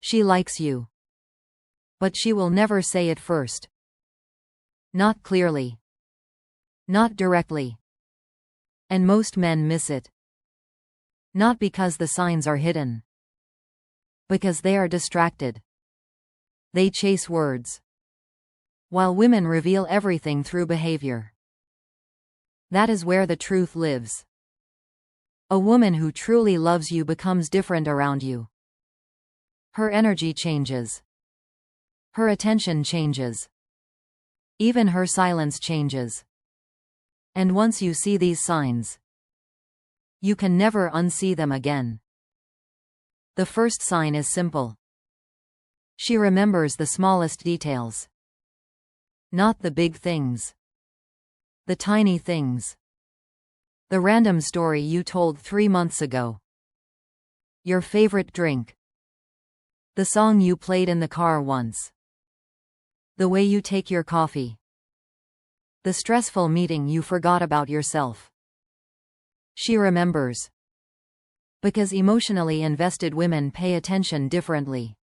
She likes you. But she will never say it first. Not clearly. Not directly. And most men miss it. Not because the signs are hidden. Because they are distracted. They chase words. While women reveal everything through behavior. That is where the truth lives. A woman who truly loves you becomes different around you. Her energy changes. Her attention changes. Even her silence changes. And once you see these signs, you can never unsee them again. The first sign is simple. She remembers the smallest details. Not the big things. The tiny things. The random story you told 3 months ago. Your favorite drink. The song you played in the car once. The way you take your coffee. The stressful meeting you forgot about yourself. She remembers. Because emotionally invested women pay attention differently.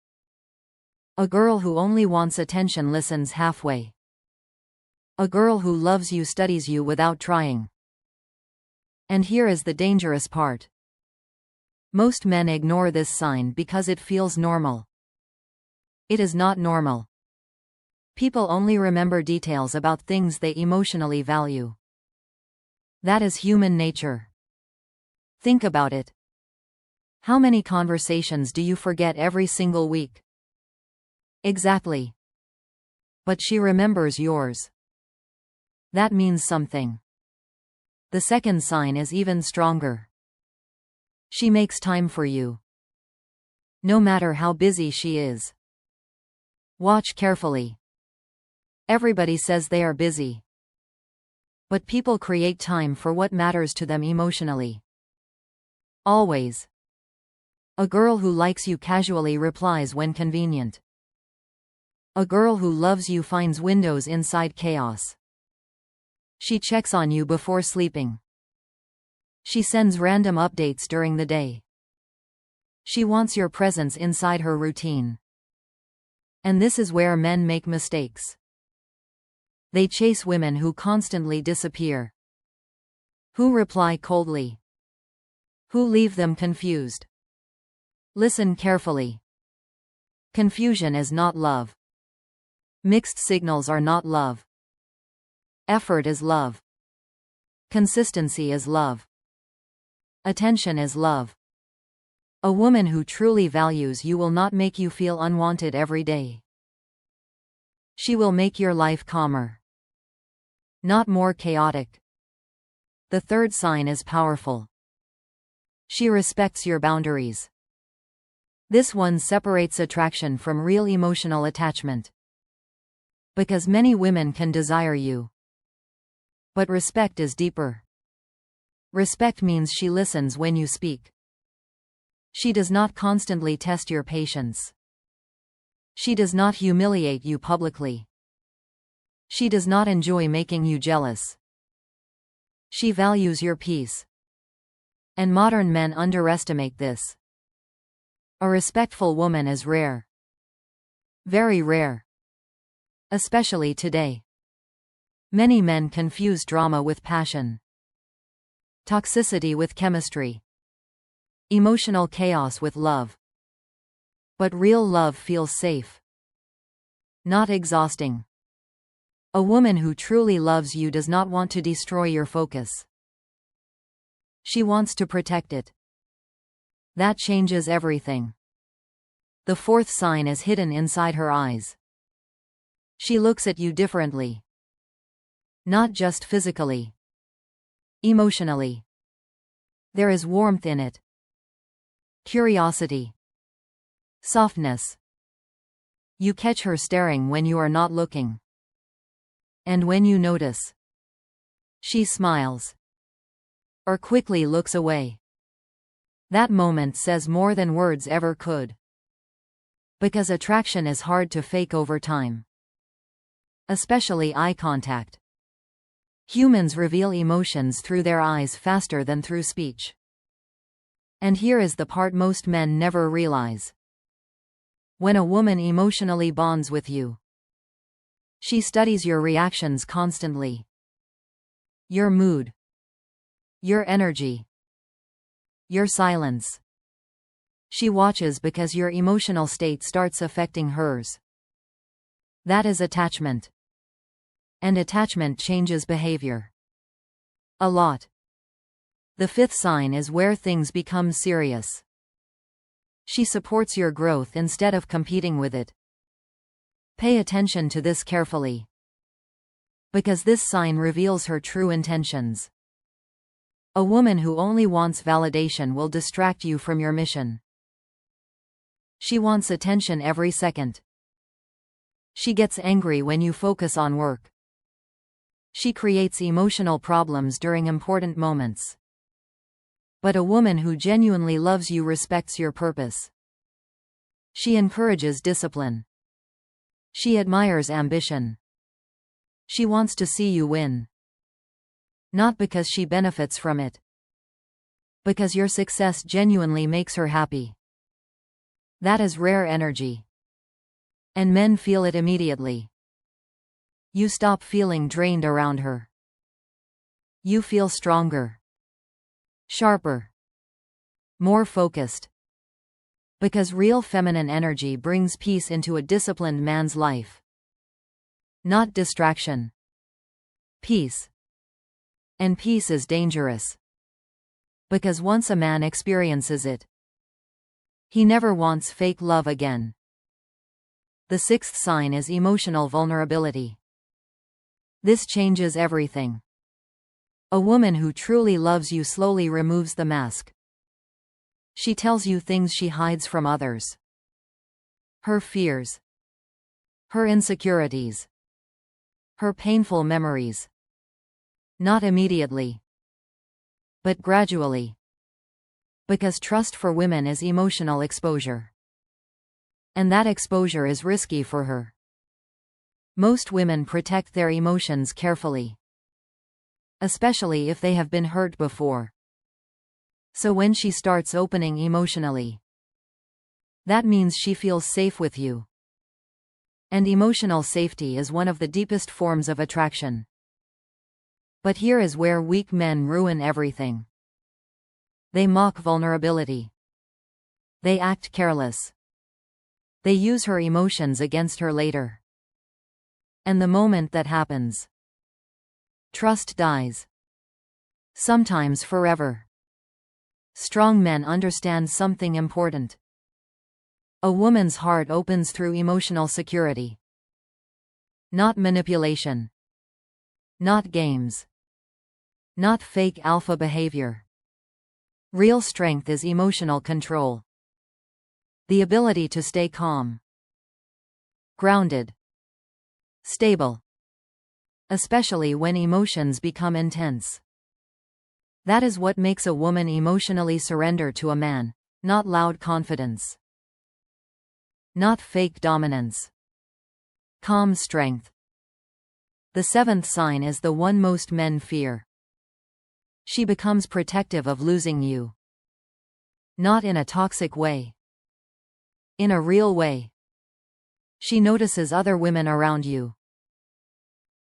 A girl who only wants attention listens halfway. A girl who loves you studies you without trying. And here is the dangerous part. Most men ignore this sign because it feels normal. It is not normal. People only remember details about things they emotionally value. That is human nature. Think about it. How many conversations do you forget every single week? Exactly. But she remembers yours. That means something. The second sign is even stronger. She makes time for you. No matter how busy she is. Watch carefully. Everybody says they are busy. But people create time for what matters to them emotionally. Always. A girl who likes you casually replies when convenient. A girl who loves you finds windows inside chaos. She checks on you before sleeping. She sends random updates during the day. She wants your presence inside her routine. And this is where men make mistakes. They chase women who constantly disappear. Who reply coldly. Who leave them confused. Listen carefully. Confusion is not love. Mixed signals are not love. Effort is love. Consistency is love. Attention is love. A woman who truly values you will not make you feel unwanted every day. She will make your life calmer. Not more chaotic. The third sign is powerful. She respects your boundaries. This one separates attraction from real emotional attachment. Because many women can desire you. But respect is deeper. Respect means she listens when you speak. She does not constantly test your patience. She does not humiliate you publicly. She does not enjoy making you jealous. She values your peace. And modern men underestimate this. A respectful woman is rare. Very rare. Especially today. Many men confuse drama with passion. Toxicity with chemistry. Emotional chaos with love. But real love feels safe. Not exhausting. A woman who truly loves you does not want to destroy your focus. She wants to protect it. That changes everything. The fourth sign is hidden inside her eyes. She looks at you differently. Not just physically. Emotionally. There is warmth in it. Curiosity. Softness. You catch her staring when you are not looking. And when you notice, she smiles. Or quickly looks away. That moment says more than words ever could. Because attraction is hard to fake over time. Especially eye contact. Humans reveal emotions through their eyes faster than through speech. And here is the part most men never realize. When a woman emotionally bonds with you, she studies your reactions constantly. Your mood, your energy, your silence. She watches because your emotional state starts affecting hers. That is attachment. And attachment changes behavior. A lot. The fifth sign is where things become serious. She supports your growth instead of competing with it. Pay attention to this carefully, because this sign reveals her true intentions. A woman who only wants validation will distract you from your mission. She wants attention every second. She gets angry when you focus on work. She creates emotional problems during important moments. But a woman who genuinely loves you respects your purpose. She encourages discipline. She admires ambition. She wants to see you win. Not because she benefits from it, because your success genuinely makes her happy. That is rare energy. And men feel it immediately. You stop feeling drained around her. You feel stronger, sharper, more focused. Because real feminine energy brings peace into a disciplined man's life. Not distraction. Peace. And peace is dangerous. Because once a man experiences it, he never wants fake love again. The sixth sign is emotional vulnerability. This changes everything. A woman who truly loves you slowly removes the mask. She tells you things she hides from others. Her fears. Her insecurities. Her painful memories. Not immediately, but gradually. Because trust for women is emotional exposure. And that exposure is risky for her. Most women protect their emotions carefully, especially if they have been hurt before. So when she starts opening emotionally, that means she feels safe with you. And emotional safety is one of the deepest forms of attraction. But here is where weak men ruin everything. They mock vulnerability. They act careless. They use her emotions against her later. And the moment that happens, trust dies. Sometimes forever. Strong men understand something important. A woman's heart opens through emotional security. Not manipulation. Not games. Not fake alpha behavior. Real strength is emotional control. The ability to stay calm, grounded, stable. Especially when emotions become intense. That is what makes a woman emotionally surrender to a man, not loud confidence. Not fake dominance. Calm strength. The seventh sign is the one most men fear. She becomes protective of losing you. Not in a toxic way. In a real way. She notices other women around you.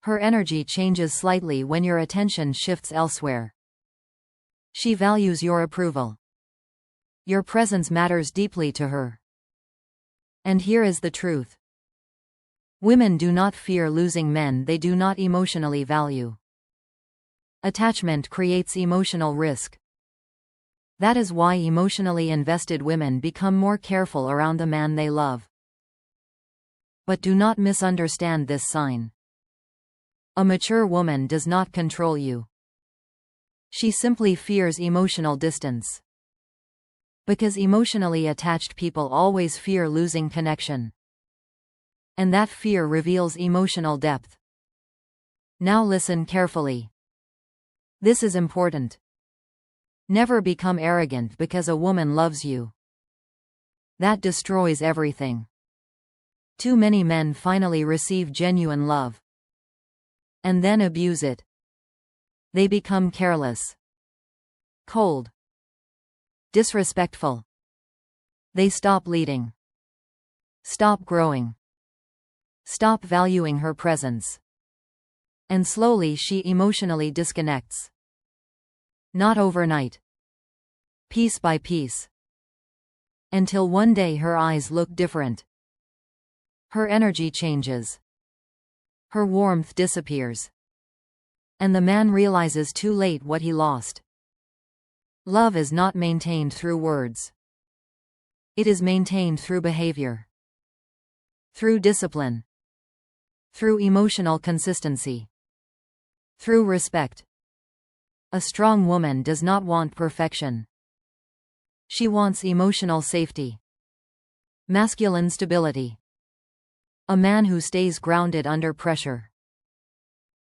Her energy changes slightly when your attention shifts elsewhere. She values your approval. Your presence matters deeply to her. And here is the truth. Women do not fear losing men they do not emotionally value. Attachment creates emotional risk. That is why emotionally invested women become more careful around the man they love. But do not misunderstand this sign. A mature woman does not control you. She simply fears emotional distance. Because emotionally attached people always fear losing connection. And that fear reveals emotional depth. Now listen carefully. This is important. Never become arrogant because a woman loves you. That destroys everything. Too many men finally receive genuine love. And then abuse it. They become careless, cold, disrespectful. They stop leading. Stop growing. Stop valuing her presence. And slowly she emotionally disconnects. Not overnight. Piece by piece. Until one day her eyes look different. Her energy changes. Her warmth disappears. And the man realizes too late what he lost. Love is not maintained through words. It is maintained through behavior. Through discipline. Through emotional consistency. Through respect. A strong woman does not want perfection. She wants emotional safety. Masculine stability. A man who stays grounded under pressure.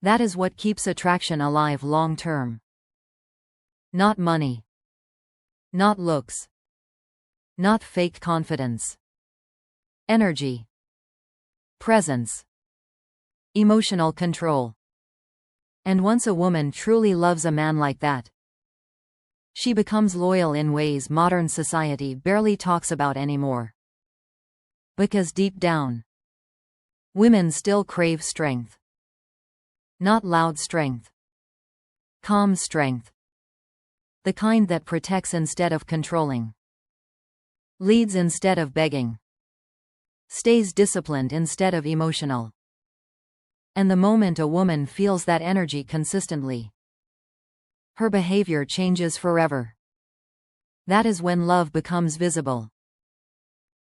That is what keeps attraction alive long term. Not money. Not looks. Not fake confidence. Energy. Presence. Emotional control. And once a woman truly loves a man like that, she becomes loyal in ways modern society barely talks about anymore. Because deep down, women still crave strength. Not loud strength. Calm strength. The kind that protects instead of controlling. Leads instead of begging. Stays disciplined instead of emotional. And the moment a woman feels that energy consistently, her behavior changes forever. That is when love becomes visible.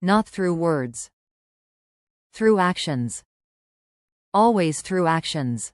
Not through words. Through actions. Always through actions.